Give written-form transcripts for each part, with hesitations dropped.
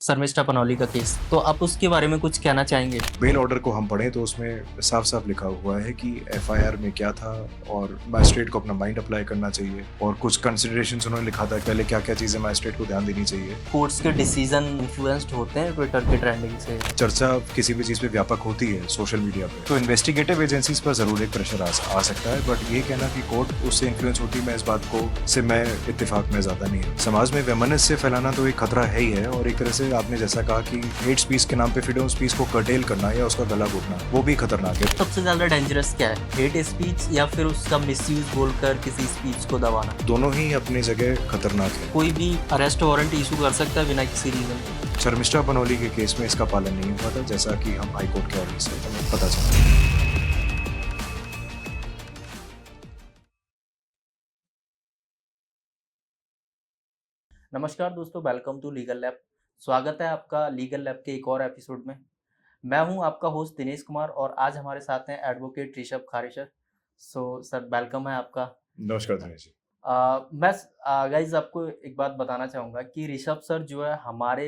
शर्मिष्ठा पनौली का केस, तो आप उसके बारे में कुछ कहना चाहेंगे? बेल ऑर्डर को हम पढ़ें तो उसमें साफ-साफ लिखा हुआ है कि एफआईआर में क्या था और मैजिस्ट्रेट को अपना माइंड अप्लाई करना चाहिए और कुछ कंसिडरेशंस उन्होंने लिखा था पहले क्या-क्या चीज़ें मैजिस्ट्रेट को ध्यान देनी चाहिए। कोर्ट्स के डिसीजन इन्फ्लुएंस्ड होते हैं ट्विटर के ट्रेंडिंग से? चर्चा किसी भी चीज़ पे व्यापक होती है सोशल मीडिया पे, तो इन्वेस्टिगेटिव एजेंसीज पर ज़रूर एक प्रेशर आ सकता है, बट ये कहना कि कोर्ट उससे इन्फ्लुएंस होती है, मैं इस बात को से मैं इत्तेफाक में ज़्यादा नहीं हूँ। समाज में वैमनस्य फैलाना तो एक खतरा है ही है और एक तरह से आपने जैसा कहा कि हेट स्पीच के नाम पे फ्रीडम ऑफ स्पीच को कर्टेल करना या उसका गला घोटना, वो भी खतरनाक है। सबसे ज्यादा डेंजरस क्या है, हेट स्पीच या फिर उसका मिसयूज बोलकर किसी स्पीच को दबाना? दोनों ही अपनी जगह खतरनाक है। कोई भी अरेस्ट वारंट इशू कर सकता है बिना किसी रीजन के। शर्मिष्ठा पनौली के केस में इसका पालन नहीं हुआ था, जैसा कि हम हाई कोर्ट के ऑर्डर से हमें पता चला। नमस्कार दोस्तों, वेलकम टू लीगल लैब। स्वागत है आपका लीगल लैब के एक और एपिसोड में। मैं हूं आपका होस्ट दिनेश कुमार और आज हमारे साथ हैं एडवोकेट ऋषभ खारेसर। सर, वेलकम है आपका। नमस्कार दिनेश जी। मैं गाइज आपको एक बात बताना चाहूँगा कि ऋषभ सर जो है हमारे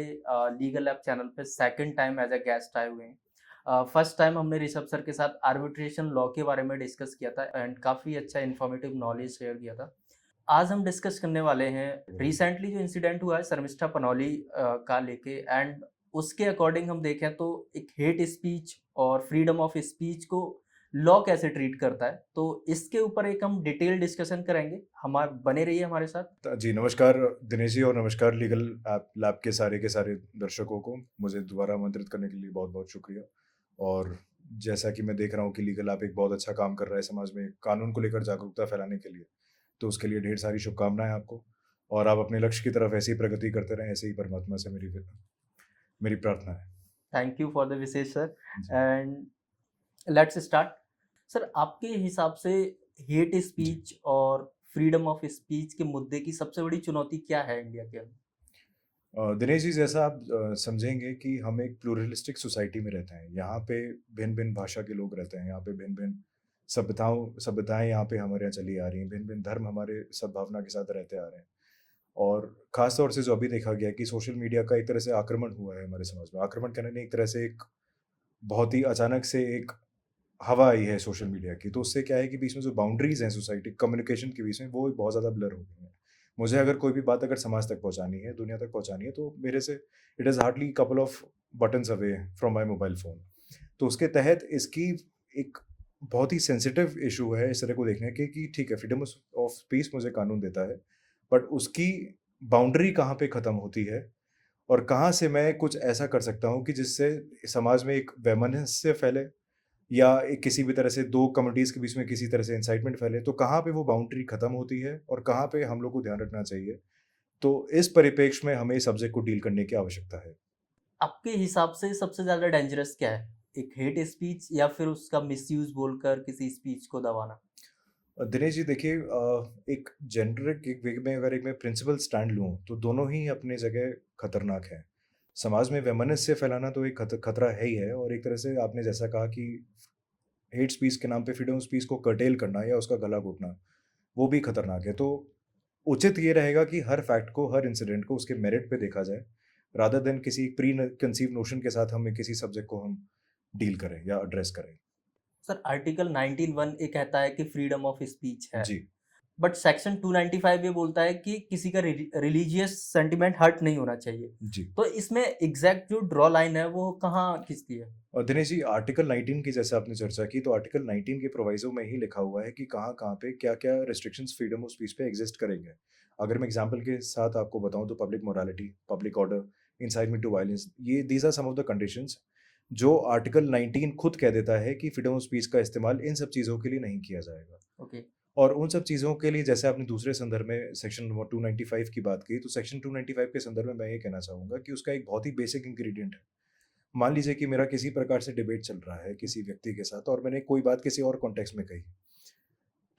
लीगल लैब चैनल पे second time as a guest आए हुए हैं। फर्स्ट टाइम हमने ऋषभ सर के साथ आर्बिट्रेशन लॉ के बारे में डिस्कस किया था एंड काफ़ी अच्छा इन्फॉर्मेटिव नॉलेज शेयर किया था। आज हम डिस्कस करने वाले हैं रिसेंटली जो इंसिडेंट हुआ है शर्मिष्ठा पनौली का लेके, एंड उसके अकॉर्डिंग हम देखें तो एक हेट स्पीच और फ्रीडम ऑफ स्पीच को लॉ कैसे ट्रीट करता है, तो इसके ऊपर एक हम डिटेल डिस्कशन करेंगे। हमारे बने रहिए हमारे साथ। जी नमस्कार दिनेश जी और नमस्कार लीगल लैब के सारे दर्शकों को मुझे दोबारा आमंत्रित करने के लिए बहुत बहुत शुक्रिया। और जैसा कि मैं देख रहा हूँ कि लीगल लैब एक बहुत अच्छा काम कर रहा है समाज में कानून को लेकर जागरूकता फैलाने के लिए, तो उसके लिए ढेर सारी शुभकामनाएं आपको और आप अपने लक्ष्य की तरफ ऐसी ही प्रगति करते रहें, ऐसे ही परमात्मा से मेरी प्रार्थना है। Thank you for the Vishesh sir ji and let's start. Sir, आपके हिसाब से हेट जी स्पीच और फ्रीडम ऑफ स्पीच के मुद्दे की सबसे बड़ी चुनौती क्या है इंडिया के अंदर? दिनेश जी जैसा आप समझेंगे कि हम एक प्लूरलिस्टिक सोसाइटी में रहते हैं, यहाँ पे भिन्न भिन्न भाषा के लोग रहते हैं, यहाँ पे भिन्न भिन्न सभ्यताएं यहाँ पे हमारे यहाँ चली आ रही हैं, भिन्न भिन्न धर्म हमारे सद्भावना के साथ रहते आ रहे हैं। और खास तौर से जो अभी देखा गया कि सोशल मीडिया का एक तरह से आक्रमण हुआ है हमारे समाज में, आक्रमण कहने नहीं, एक तरह से एक बहुत ही अचानक से एक हवा आई है सोशल मीडिया की, तो उससे क्या है कि बीच में जो बाउंड्रीज हैं सोसाइटी कम्युनिकेशन के बीच में वो बहुत ज़्यादा ब्लर हो गई हैं। मुझे अगर कोई भी बात अगर समाज तक पहुंचानी है, दुनिया तक पहुंचानी है, तो मेरे से it is hardly couple of buttons away from my mobile phone. तो उसके तहत इसकी एक बहुत ही सेंसिटिव इशू है इस तरह को देखने के कि ठीक है, फ्रीडम ऑफ स्पीच मुझे कानून देता है, बट उसकी बाउंड्री कहाँ पे ख़त्म होती है और कहाँ से मैं कुछ ऐसा कर सकता हूँ कि जिससे समाज में एक वैमनस्य फैले या एक किसी भी तरह से 2 कम्युनिटीज़ के बीच में किसी तरह से इंसाइटमेंट फैले, तो कहाँ पे वो बाउंड्री खत्म होती है और कहाँ पे हम लोग को ध्यान रखना चाहिए। तो इस परिप्रेक्ष्य में हमें इस सब्जेक्ट को डील करने की आवश्यकता है। आपके हिसाब से सबसे ज़्यादा डेंजरस क्या है, एक हेट स्पीच या फिर उसका मिसयूज बोलकर किसी स्पीच को दबाना? दिनेश जी देखिए, एक जेनेरिक एक वे में अगर एक मैं प्रिंसिपल स्टैंड लूँ, तो दोनों ही अपनी जगह खतरनाक हैं। समाज में वैमनस्य फैलाना तो एक खतरा है ही है और एक तरह से आपने जैसा कहा कि हेट स्पीच के नाम पे फ्रीडम ऑफ स्पीच को कर्टेल करना या उसका गला घोटना, वो भी खतरनाक है। तो उचित ये रहेगा कि हर फैक्ट को, हर इंसिडेंट को उसके मेरिट पे देखा जाए, रादर देन किसी प्री कंसीव नोशन के साथ हम किसी सब्जेक्ट को हम डील करें या एड्रेस करें। सर, आर्टिकल 19(1) ये कहता है कि फ्रीडम ऑफ स्पीच है, जी, बट सेक्शन 295 ये बोलता है कि किसी का रिलीजियस सेंटिमेंट हर्ट नहीं होना चाहिए। जी। तो इसमें एग्जैक्ट जो ड्रॉ लाइन है वो कहाँ खिंचती है? और दिनेश जी आर्टिकल 19 की जैसे आपने चर्चा की, तो आर्टिकल 19 के प्रोविज़ो में ही लिखा हुआ है कि कहाँ-कहाँ पे क्या-क्या रिस्ट्रिक्शंस फ्रीडम ऑफ स्पीच पे एग्ज़िस्ट करेंगे। अगर मैं एग्ज़ाम्पल के साथ आपको बताऊँ तो public morality, public order, incitement to violence, ये these are some of the conditions जो आर्टिकल 19 खुद कह देता है कि फ्रीडम ऑफ स्पीच का इस्तेमाल इन सब चीज़ों के लिए नहीं किया जाएगा। ओके। और उन सब चीज़ों के लिए जैसे आपने दूसरे संदर्भ में सेक्शन 295 की बात की, तो सेक्शन 295 के संदर्भ में मैं ये कहना चाहूँगा कि उसका एक बहुत ही बेसिक इंग्रीडिएंट है। मान लीजिए कि मेरा किसी प्रकार से डिबेट चल रहा है किसी व्यक्ति के साथ और मैंने कोई बात किसी और कॉन्टेक्स्ट में कही,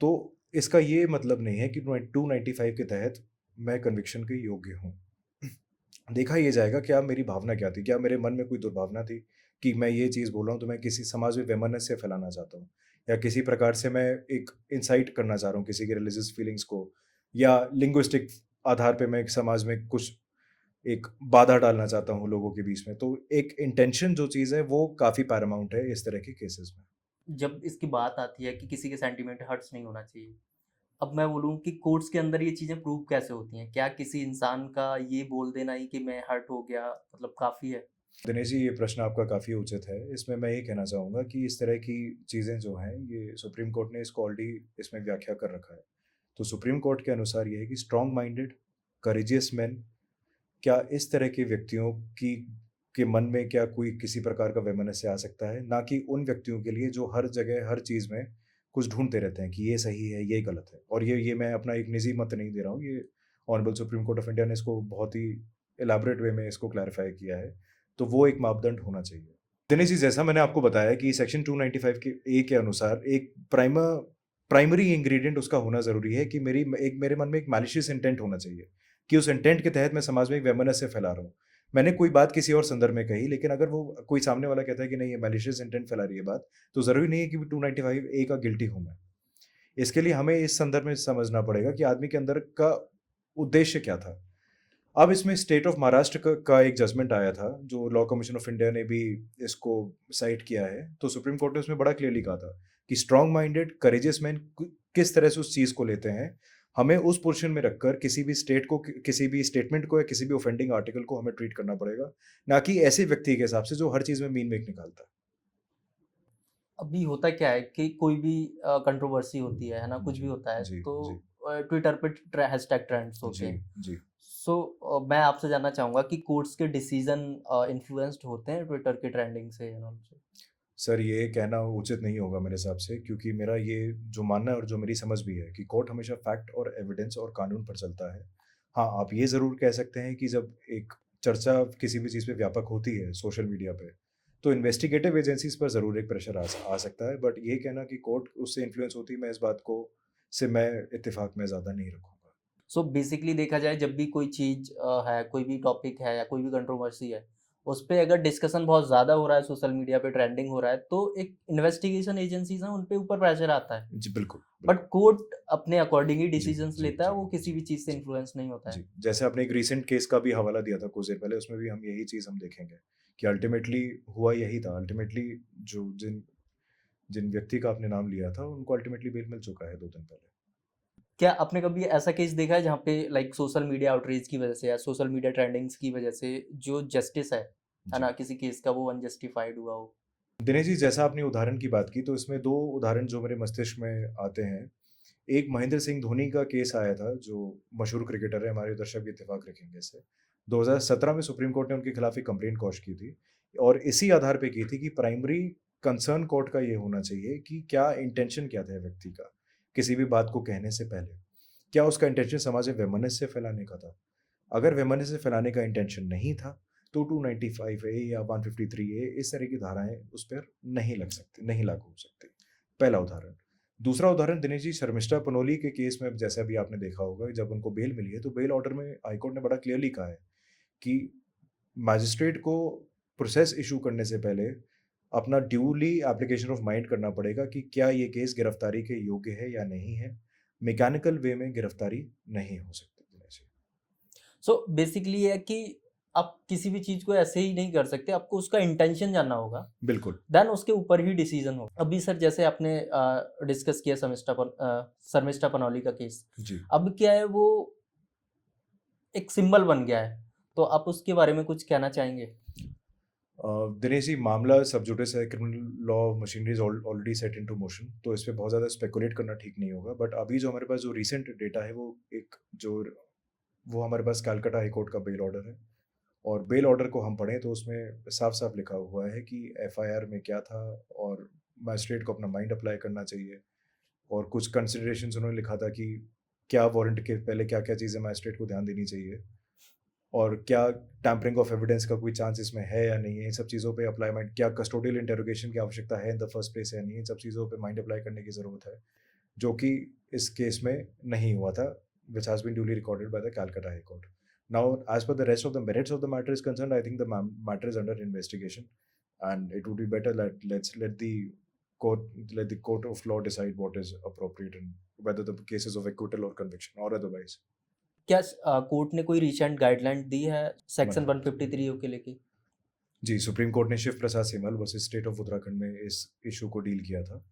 तो इसका ये मतलब नहीं है कि 295 के तहत मैं कन्विक्शन के योग्य हूँ। देखा ये जाएगा क्या मेरी भावना क्या थी, क्या मेरे मन में कोई दुर्भावना थी कि मैं ये चीज़ बोल रहा हूँ तो मैं किसी समाज में वैमनस्य फैलाना चाहता हूँ या किसी प्रकार से मैं एक इंसाइट करना चाह रहा हूँ किसी के रिलीजियस फीलिंग्स को, या लिंग्विस्टिक आधार पे मैं एक समाज में कुछ एक बाधा डालना चाहता हूँ लोगों के बीच में। तो एक इंटेंशन जो चीज़ है वो काफ़ी पैरामाउंट है इस तरह के केसेस में। जब इसकी बात आती है कि किसी के सेंटिमेंट हर्ट्स नहीं होना चाहिए, अब मैं बोलूँ कि कोर्ट्स के अंदर ये चीज़ें प्रूव कैसे होती हैं? क्या किसी इंसान का ये बोल देना ही कि मैं हर्ट हो गया मतलब काफ़ी है? दिनेश जी, ये प्रश्न आपका काफ़ी उचित है। इसमें मैं ये कहना चाहूँगा कि इस तरह की चीज़ें जो हैं, ये सुप्रीम कोर्ट ने इसको ऑलरेडी इसमें व्याख्या कर रखा है। तो सुप्रीम कोर्ट के अनुसार ये है कि स्ट्रॉन्ग माइंडेड, करेजियस मैन, क्या इस तरह के व्यक्तियों की के मन में क्या कोई किसी प्रकार का वैमनस्य आ सकता है? ना कि उन व्यक्तियों के लिए जो हर जगह, हर चीज़ में कुछ ढूँढते रहते हैं कि ये सही है, ये गलत है। और ये मैं अपना एक निजी मत नहीं दे रहा हूँ, ये honourable supreme court of India ने इसको बहुत ही इलैबोरेट वे में इसको क्लैरिफ़ाई किया है। तो वो एक मापदंड होना चाहिए। दिनेश जी, जैसा मैंने आपको बताया कि सेक्शन 295 के ए के अनुसार एक प्राइमरी इंग्रीडिएंट उसका होना ज़रूरी है कि मेरे मन में एक मैलिशियस इंटेंट होना चाहिए, कि उस इंटेंट के तहत मैं समाज में एक वैमनस्य फैला रहा हूँ। मैंने कोई बात किसी और संदर्भ में कही, लेकिन अगर वो कोई सामने वाला कहता है कि नहीं ये मैलिशियस इंटेंट फैला रही है बात, तो ज़रूरी नहीं है कि 295 ए का गिल्टी हूँ मैं। इसके लिए हमें इस संदर्भ में समझना पड़ेगा कि आदमी के अंदर का उद्देश्य क्या था। अब इसमें स्टेट ऑफ महाराष्ट्र का एक जजमेंट आया था, जो लॉ कमीशन ऑफ इंडिया ने भी इसको साइट किया है। तो सुप्रीम कोर्ट ने उसमें बड़ा क्लियरली कहा था कि स्ट्रॉन्ग माइंडेड, करेजियस मैन किस तरह से उस चीज़ को लेते हैं, हमें उस पोर्शन में रखकर किसी भी स्टेट को, किसी भी स्टेटमेंट को या किसी भी ऑफेंडिंग आर्टिकल को हमें ट्रीट करना पड़ेगा, ना कि ऐसे व्यक्ति के हिसाब से जो हर चीज़ में मीन मेक निकालता है। अभी होता क्या है कि कोई भी कंट्रोवर्सी होती है ना? कुछ भी जी, होता है जी, तो जी, ट्विटर पे हैशटैग ट्रेंड्स होते जी, हैं। जी। सो मैं आपसे जानना चाहूँगा कि कोर्ट्स के डिसीज़न इन्फ्लुएंस्ड होते हैं ट्विटर की ट्रेंडिंग से एंड ऑल से? सर, ये कहना उचित नहीं होगा मेरे हिसाब से, क्योंकि मेरा ये जो मानना है और जो मेरी समझ भी है कि कोर्ट हमेशा फैक्ट और एविडेंस और कानून पर चलता है। हाँ, आप ये ज़रूर कह सकते हैं कि जब एक चर्चा किसी भी चीज़ पे व्यापक होती है सोशल मीडिया पे, तो इन्वेस्टिगेटिव एजेंसीज़ पर ज़रूर एक प्रेशर आ सकता है, बट ये कहना कि कोर्ट उससे इन्फ्लुएंस होती है, मैं इस बात को से मैं इत्तेफ़ाक में ज़्यादा नहीं रखूँगा। सो बेसिकली देखा जाए जब भी कोई चीज़ है, कोई भी टॉपिक है या कोई भी कंट्रोवर्सी है, उस पे अगर डिस्कशन बहुत ज़्यादा हो रहा है सोशल मीडिया पे ट्रेंडिंग हो रहा है, तो एक इन्वेस्टिगेशन एजेंसीज़ हैं, उन पे ऊपर प्रेशर आता है। जी, बिल्कुल, बट बिल्कुल। कोर्ट अपने अकॉर्डिंग ही जी, डिसीजंस जी, लेता है, जी, वो किसी जी, भी चीज़ से जी। इन्फ्लुएंस नहीं होता है। जी, जैसे आपने एक रीसेंट केस का भी हवाला दिया था कुछ देर पहले, उसमें भी हम यही चीज़ हम देखेंगे कि अल्टीमेटली हुआ यही था। अल्टीमेटली जो जिन जिन व्यक्ति का आपने नाम लिया था, उनको अल्टीमेटली बेल मिल चुका है 2 दिन पहले। क्या आपने कभी ऐसा केस देखा है जहाँ पे लाइक सोशल मीडिया आउटरीच की वजह से या सोशल मीडिया ट्रेंडिंग्स की वजह से जो जस्टिस है जी। ना, किसी केस का वो अनजस्टिफाइड हुआ हो? दिनेश जी, जैसा आपने उदाहरण की बात की, तो इसमें 2 उदाहरण जो मेरे मस्तिष्क में आते हैं। एक महेंद्र सिंह धोनी का केस आया था, जो मशहूर क्रिकेटर है, हमारे दर्शक भी इत्तेफ़ाक रखेंगे इससे। 2017 में सुप्रीम कोर्ट ने उनके खिलाफ एक कंप्लेंट कॉश की थी, और इसी आधार पे की थी कि प्राइमरी कंसर्न कोर्ट का ये होना चाहिए कि क्या इंटेंशन क्या था व्यक्ति का, किसी भी बात को कहने से पहले। क्या उसका इंटेंशन समाज में वैमनस्य फैलाने का था? अगर वैमनस्य फैलाने का इंटेंशन नहीं था, तो 295 ए या 153 ए इस तरह की धाराएँ उस पर नहीं लग सकती, नहीं लागू हो सकती। पहला उदाहरण। दूसरा उदाहरण दिनेश जी, शर्मिष्ठा पनोली के केस में जैसे अभी आपने देखा होगा, जब उनको बेल मिली है, तो बेल ऑर्डर में हाई कोर्ट ने बड़ा क्लियरली कहा है कि मैजिस्ट्रेट को प्रोसेस इश्यू करने से पहले अपना ड्यूली एप्लीकेशन ऑफ माइंड करना पड़ेगा कि क्या ये केस गिरफ्तारी के योग्य है या नहीं है। मैकेनिकल वे में गिरफ्तारी नहीं हो सकती दिनेश जी। सो बेसिकली ये है कि आप किसी भी चीज़ को ऐसे ही नहीं कर सकते, आपको उसका इंटेंशन जानना होगा, बिल्कुल। देन उसके ऊपर ही डिसीजन होगा। अभी सर जैसे आपने डिस्कस किया शर्मिष्ठा पनौली का केस, जी। अब क्या है वो एक सिंबल बन गया है, तो आप उसके बारे में कुछ कहना चाहेंगे? दिनेश जी, मामला सब जुडिस है, criminal law machinery is already set into motion, तो इस पे बहुत ज़्यादा स्पेकुलेट करना ठीक नहीं होगा। बट अभी जो हमारे पास जो रीसेंट डेटा है, जो वो हमारे पास कलकत्ता हाई कोर्ट का बेल ऑर्डर है, और बेल ऑर्डर को हम पढ़ें तो उसमें साफ-साफ लिखा हुआ है कि एफआईआर में क्या था, और मजिस्ट्रेट को अपना माइंड अप्लाई करना चाहिए, और कुछ कंसिडरेशंस उन्होंने लिखा था कि क्या वारंट के पहले क्या-क्या चीज़ें मजिस्ट्रेट को ध्यान देनी चाहिए, और क्या टैम्परिंग ऑफ एविडेंस का कोई चांस इसमें है या नहीं है, इन सब चीज़ों पे अप्लाई माइंड, क्या कस्टोडियल इंटरोगेशन की आवश्यकता है इन द फर्स्ट प्लेस या नहीं है, इन सब चीज़ों पे माइंड अप्लाई करने की ज़रूरत है, जो कि इस केस में नहीं हुआ था, which has been duly recorded by the Calcutta high court. Now as per the rest of the merits of the matter is concerned, I think the matter is under investigation, and it would be better let the court of law decide what is appropriate and whether the case is of acquittal or conviction or otherwise. क्या court ने कोई recent guideline दी है section 153 153 के लेके? जी, supreme court ने शिव प्रसाद सेमल versus state of Uttarakhand में इस इश्यू को डील किया था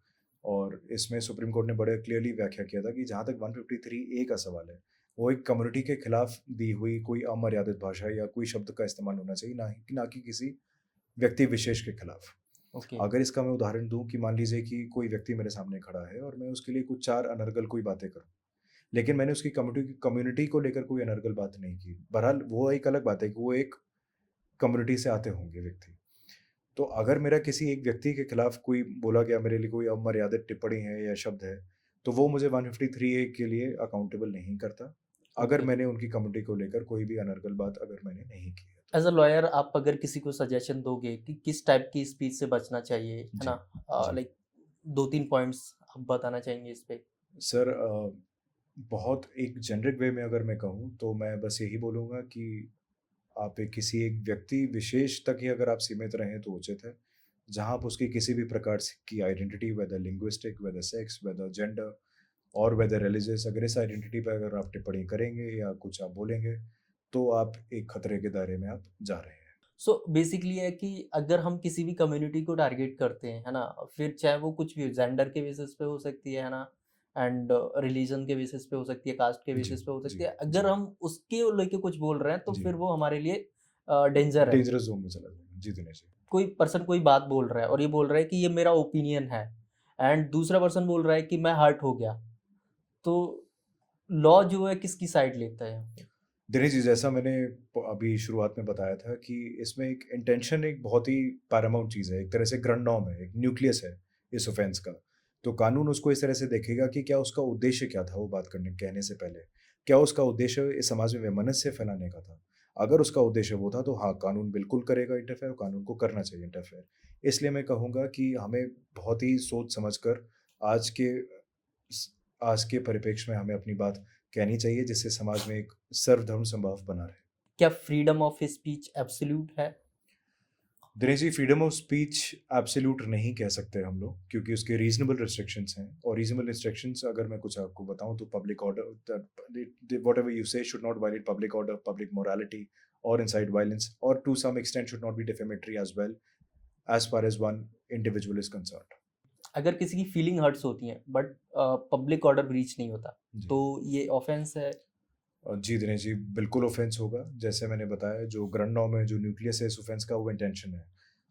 और इसमें सुप्रीम कोर्ट ने बड़े क्लियरली व्याख्या किया था कि जहाँ तक 153 ए का सवाल है, वो एक कम्युनिटी के खिलाफ दी हुई कोई अमर्यादित भाषा या कोई शब्द का इस्तेमाल होना चाहिए, ना कि किसी व्यक्ति विशेष के खिलाफ। ओके। अगर इसका मैं उदाहरण दूँ कि मान लीजिए कि कोई व्यक्ति मेरे सामने खड़ा है और मैं उसके लिए कुछ 4 अनर्गल कोई बातें करूँ, लेकिन मैंने उसकी कम्युनिटी को लेकर कोई अनर्गल बात नहीं की। बहरहाल वो एक अलग बात है कि वो एक कम्युनिटी से आते होंगे व्यक्ति। तो अगर मेरा किसी एक व्यक्ति के खिलाफ कोई बोला गया मेरे लिए कोई अमर्यादित टिप्पणी है या शब्द है, तो वो मुझे 153 ए के लिए अकाउंटेबल नहीं करता, अगर ओके। मैंने उनकी कम्युनिटी को लेकर कोई भी अनर्गल बात अगर मैंने नहीं की है तो। एज अ लॉयर आप अगर किसी को सजेशन दोगे कि किस टाइप की स्पीच से बचना चाहिए, है जी, ना? जी। लाइक 2-3 पॉइंट्स आप बताना चाहेंगे इस पे? सर बहुत एक जेनेरिक वे में अगर मैं कहूँ तो मैं बस यही बोलूँगा कि आप एक किसी एक व्यक्ति विशेष तक ही अगर आप सीमित रहें तो उचित है। जहाँ आप उसकी किसी भी प्रकार से की identity whether linguistic, whether sex, whether gender और वेदर रिलीजियस अगर इस आइडेंटिटी पे अगर आप टिप्पणी करेंगे या कुछ आप बोलेंगे, तो आप एक खतरे के दायरे में आप जा रहे हैं। सो बेसिकली है कि अगर हम किसी भी कम्युनिटी को टारगेट करते हैं, है ना? फिर चाहे वो कुछ भी हो, जेंडर के बेसिस पे हो सकती है ना? एंड रिलीजन के बेसिस पे हो सकती है, कास्ट के जी, बेसिस पे हो सकती जी, है। अगर जी, हम उसके लेके कुछ बोल रहे हैं तो जी। फिर वो हमारे लिए डेंजर है। डेंजरस ज़ोन में चला जाएगा। जी, दिनेश जी। कोई पर्सन कोई बात बोल रहा है और ये बोल रहा है कि ये मेरा ओपिनियन है, एंड दूसरा पर्सन बोल रहा है कि मैं हर्ट हो गया, तो लॉ जो है किसकी साइड लेता है यहाँ पे? दिनेश जी, जैसा मैंने अभी शुरुआत में बताया था कि इसमें एक इंटेंशन एक बहुत ही पैरामाउंट चीज़ है, एक तरह से ग्रैंड नॉर्म है, एक न्यूक्लियस है इस ऑफेंस का। तो कानून उसको इस तरह से देखेगा कि क्या उसका उद्देश्य क्या था वो बात कहने से पहले। क्या उसका उद्देश्य इस समाज में वैमनस्य फैलाने का था? अगर उसका उद्देश्य वो था तो हाँ, कानून बिल्कुल करेगा इंटरफेयर, कानून को करना चाहिए इंटरफेयर। इसलिए मैं कहूँगा कि हमें बहुत ही सोच समझ कर आज के स आज के परिप्रेक्ष्य में हमें अपनी बात कहनी चाहिए जिससे समाज में एक सर्वधर्म समभाव बना रहे। क्या फ्रीडम ऑफ स्पीच एब्सोल्यूट है? Dinesh ji, freedom of speech absolute नहीं कह सकते हम लोग क्योंकि उसके रीजनेबल रिस्ट्रिक्शंस हैं और रीजनेबल रिस्ट्रिक्शंस अगर मैं कुछ आपको बताऊं तो public order whatever you say should not violate public order, public morality और incite violence or to some extent should not be defamatory as well as far as one individual is concerned. अगर किसी की feeling hertz होती हैं but public order breach नहीं होता, जी। तो ये ऑफेंस है? जी दिनेश जी, बिल्कुल ऑफेंस होगा। जैसे मैंने बताया जो ग्रैंड नॉर्म है, जो न्यूक्लियस है इस ऑफेंस का वो इंटेंशन है।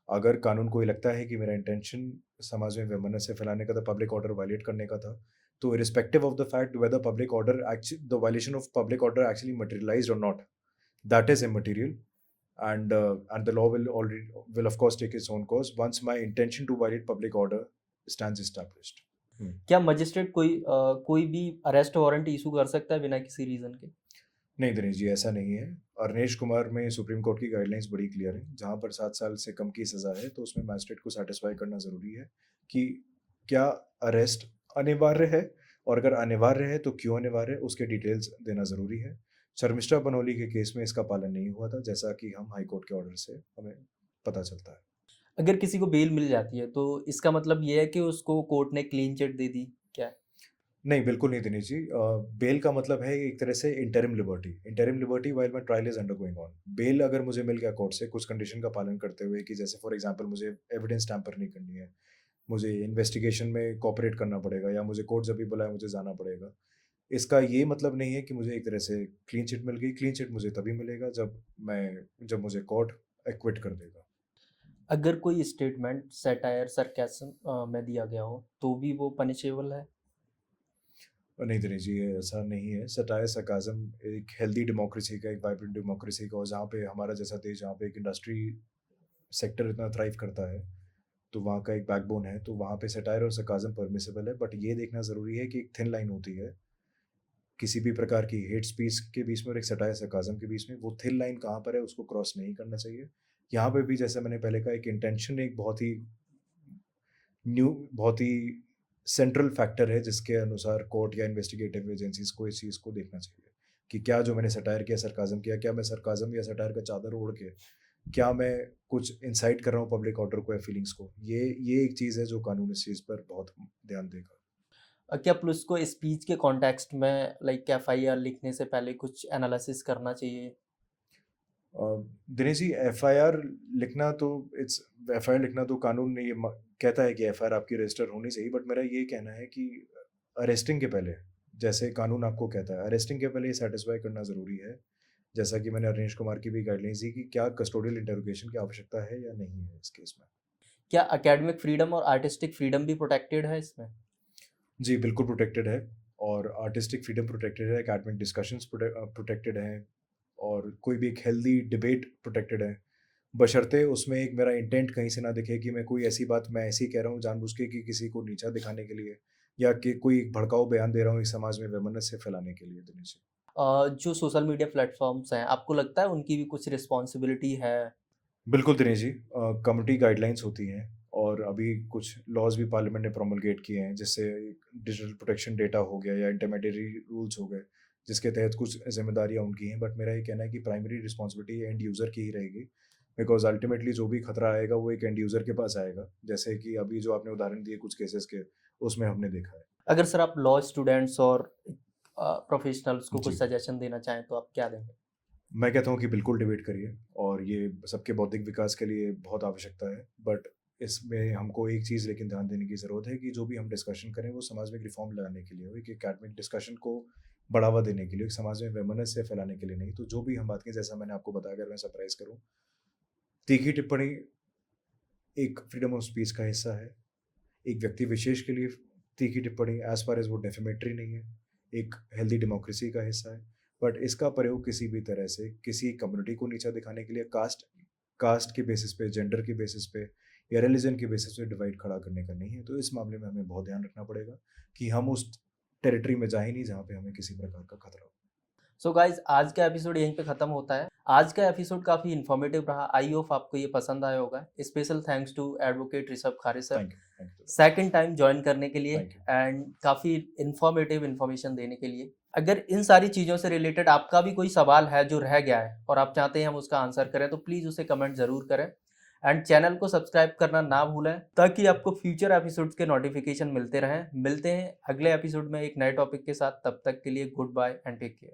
अगर कानून को ये लगता है कि मेरा इंटेंशन समाज में वैमनस्य फैलाने का था, पब्लिक ऑर्डर वायलेट करने का था, तो irrespective of the fact whether public order the violation of public order actually materialised और not, that is immaterial and the law will of course take its own course once my intention to violate public order stands established. क्या magistrate कोई भी arrest warrant issue कर सकता है बिना किसी reason के? नहीं दिनेश जी, ऐसा नहीं है। अवनीश कुमार में सुप्रीम कोर्ट की गाइडलाइंस बड़ी क्लियर है। जहाँ पर 7 साल से कम की सज़ा है, तो उसमें मैजिस्ट्रेट को सैटिस्फाई करना ज़रूरी है कि क्या अरेस्ट अनिवार्य है और अगर अनिवार्य है, तो क्यों अनिवार्य है, उसके डिटेल्स देना ज़रूरी है। शर्मिष्ठा बनोली के केस में इसका पालन नहीं हुआ था, जैसा कि हम हाई कोर्ट के ऑर्डर से हमें पता चलता है। अगर किसी को बेल मिल जाती है तो इसका मतलब ये है कि उसको कोर्ट ने क्लीन चिट दे दी क्या? नहीं, बिल्कुल नहीं दिनेश जी। बेल का मतलब है एक तरह से interim liberty. Interim liberty while my trial is undergoing on. Bail अगर मुझे मिल गया कोर्ट से कुछ कंडीशन का पालन करते हुए कि जैसे फॉर एग्ज़ाम्पल मुझे एविडेंस टैम्पर नहीं करनी है, मुझे इन्वेस्टिगेशन में कोऑपरेट करना पड़ेगा या मुझे कोर्ट जब भी बुलाए मुझे जाना पड़ेगा। इसका ये मतलब नहीं है कि मुझे एक तरह से क्लीन चिट मिल गई। क्लीन चिट मुझे तभी मिलेगा जब मुझे कोर्ट एक्विट कर देगा। अगर कोई स्टेटमेंट सैटायर सरकाज़म में दिया गया हो तो भी वो पनिशेबल है? नहीं दिनेश जी, ये ऐसा नहीं है। सटायर सरकाज़म एक हेल्दी डेमोक्रेसी का, एक वाइब्रेंट डेमोक्रेसी का और जहाँ पे हमारा जैसा देश जहाँ पे एक इंडस्ट्री सेक्टर इतना थ्राइव करता है, तो वहाँ का एक बैकबोन है, तो वहाँ पे सटायर और सरकाज़म परमिसिबल है। बट ये देखना ज़रूरी है कि एक थिन लाइन होती है, किसी भी प्रकार की हेट स्पीच के बीच में और एक सटायर सरकाज़म के बीच में, वो थिन लाइन कहाँ पर है उसको क्रॉस नहीं करना चाहिए। यहाँ पे भी जैसे मैंने पहले कहा एक इंटेंशन एक बहुत ही सेंट्रल फैक्टर है जिसके अनुसार कोर्ट या इन्वेस्टिगेटिव एजेंसीज को इस चीज़ को देखना चाहिए कि क्या जो मैंने सटायर किया, सरकाज़म किया, क्या मैं सरकाज़म या सटायर का चादर ओढ़ के क्या मैं कुछ इंसाइट कर रहा हूँ पब्लिक ऑर्डर को या फीलिंग्स को। ये एक चीज़ है जो कानून इस चीज़ पर बहुत ध्यान देगा। क्या पुलिस को स्पीच के कॉन्टेक्स्ट में लाइक एफआईआर लिखने से पहले कुछ एनालिसिस करना चाहिए? दिनेश जी, एफआईआर लिखना तो इट्स एफआईआर लिखना तो कानून ने ये कहता है कि एफआईआर आपकी रजिस्टर होनी चाहिए, बट मेरा ये कहना है कि अरेस्टिंग के पहले, जैसे कानून आपको कहता है, अरेस्टिंग के पहले ये सेटिस्फाई करना ज़रूरी है, जैसा कि मैंने अवनीश कुमार की भी गाइडलाइंस दी कि क्या कस्टोडियल इंटरोगेशन की आवश्यकता है या नहीं है इस केस में। क्या एकेडमिक फ्रीडम और आर्टिस्टिक फ्रीडम भी प्रोटेक्टेड है इसमें? जी, बिल्कुल प्रोटेक्टेड है, और आर्टिस्टिक फ्रीडम प्रोटेक्टेड है, एकेडमिक डिस्कशंस प्रोटेक्टेड हैं, और कोई भी एक हेल्दी डिबेट प्रोटेक्टेड है, बशर्ते उसमें एक मेरा इंटेंट कहीं से ना दिखे कि मैं कोई ऐसी बात मैं ऐसे ही कह रहा हूँ जानबूझ के कि किसी को नीचा दिखाने के लिए, या कि कोई एक भड़काऊ बयान दे रहा हूँ इस समाज में वैमनस्य फैलाने के लिए, दिनेश जी। जो सोशल मीडिया प्लेटफॉर्म्स हैं, आपको लगता है उनकी भी कुछ रिस्पॉन्सिबिलिटी है? बिल्कुल दिनेश जी, कमिटी गाइडलाइंस होती हैं, और अभी कुछ लॉज भी पार्लियामेंट ने प्रोमलगेट किए हैं, जिससे डिजिटल प्रोटेक्शन डेटा हो गया या इंटरमीडियरी रूल्स हो गए, जिसके तहत कुछ जिम्मेदारियां उनकी हैं, बट मेरा ये कहना है कि प्राइमरी रिस्पॉन्सिबिलिटी एंड यूज़र की ही रहेगी, बिकॉज अल्टीमेटली जो भी खतरा आएगा वो एक एंड यूज़र के पास आएगा, जैसे कि अभी जो आपने उदाहरण दिए कुछ केसेस के, उसमें हमने देखा है। अगर सर आप लॉ स्टूडेंट्स और प्रोफेशनल्स को कुछ जी, सजेशन देना चाहें तो आप क्या देंगे? मैं कहता हूँ कि बिल्कुल डिबेट करिए, और ये सबके बौद्धिक विकास के लिए बहुत आवश्यकता है, बट इसमें हमको एक चीज़ लेकिन ध्यान देने की ज़रूरत है कि जो भी हम डिस्कशन करें वो समाज में एक रिफॉर्म लाने के लिए हो, एक एकेडमिक डिस्कशन को बढ़ावा देने के लिए, एक समाज में वैमनस्य फैलाने के लिए नहीं। तो जो भी हम बात करें, जैसा मैंने आपको बताया, अगर मैं सरप्राइज करूँ, तीखी टिप्पणी एक फ्रीडम ऑफ स्पीच का हिस्सा है। एक व्यक्ति विशेष के लिए तीखी टिप्पणी एज फार एज वो डेफेमेटरी नहीं है, एक हेल्दी डेमोक्रेसी का हिस्सा है, बट इसका प्रयोग किसी भी तरह से किसी कम्युनिटी को नीचा दिखाने के लिए, कास्ट कास्ट के बेसिस पे, जेंडर के बेसिस पे, या रिलीजन के बेसिस पे डिवाइड खड़ा करने का नहीं है। तो इस मामले में हमें बहुत ध्यान रखना पड़ेगा कि हम उस टेरिटरी में जाए नहीं जहाँ पे हमें किसी प्रकार का खतरा हो। सो गाइज आज का एपिसोड यहीं पे ख़त्म होता है। आज का एपिसोड काफ़ी इन्फॉर्मेटिव रहा। आई होप आपको ये पसंद आया होगा। Special thanks to advocate Rishabh Khare sir thank you, second time join करने के लिए थैंक यू। एंड काफ़ी इन्फॉर्मेटिव इन्फॉर्मेशन देने के लिए। अगर इन सारी चीज़ों से रिलेटेड आपका भी कोई सवाल है जो रह गया है और आप चाहते हैं हम उसका आंसर करें तो प्लीज़ उसे कमेंट ज़रूर करें एंड चैनल को सब्सक्राइब करना ना भूलें ताकि आपको फ्यूचर एपिसोड्स के नोटिफिकेशन मिलते रहें। मिलते हैं अगले एपिसोड में एक नए टॉपिक के साथ। तब तक के लिए goodbye and take care.